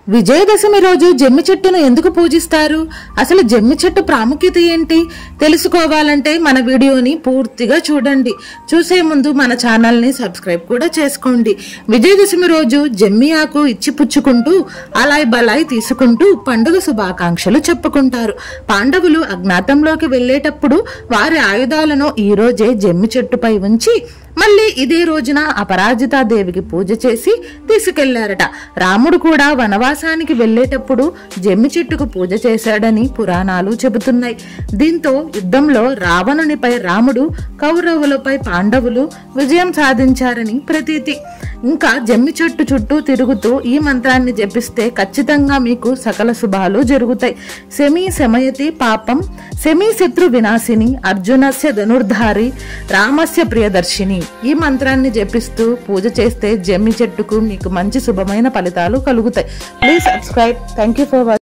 విజయదశమి రోజు జమ్మి చెట్టును ఎందుకు పూజిస్తారు? అసలు జమ్మి చెట్టు ప్రాముఖ్యత ఏంటి? తెలుసుకోవాలంటే మన వీడియోని పూర్తిగా చూడండి. చూసే ముందు మన ఛానల్ని సబ్స్క్రైబ్ కూడా చేసుకోండి. విజయదశమి రోజు జమ్మి ఆకు ఇచ్చి పుచ్చుకుంటూ అలాయ్ బలాయ్ తీసుకుంటూ పండుగ శుభాకాంక్షలు చెప్పుకుంటారు. పాండవులు అజ్ఞాతంలోకి వెళ్లేటప్పుడు వారి ఆయుధాలను ఈ రోజే జమ్మి చెట్టుపై ఉంచి మళ్ళీ ఇదే రోజున అపరాజితాదేవికి పూజ చేసి తీసుకెళ్లారట. రాముడు కూడా వనవాసానికి వెళ్లేటప్పుడు జమ్మి చెట్టుకు పూజ చేశాడని పురాణాలు చెబుతున్నాయి. దీంతో యుద్ధంలో రావణునిపై రాముడు, కౌరవులపై పాండవులు విజయం సాధించారని ప్రతీతి. ఇంకా జమ్మి చెట్టు చుట్టూ తిరుగుతూ ఈ మంత్రాన్ని జపిస్తే ఖచ్చితంగా మీకు సకల శుభాలు జరుగుతాయి. శమీ శమయతి పాపం శమీ శత్రు వినాశిని అర్జునస్య ధనుర్ధారి రామస్య ప్రియదర్శిని. ఈ మంత్రాన్ని జపిస్తూ పూజ చేస్తే జమ్మి చెట్టుకు మీకు మంచి శుభమైన ఫలితాలు కలుగుతాయి. Please subscribe. Thank you for watching.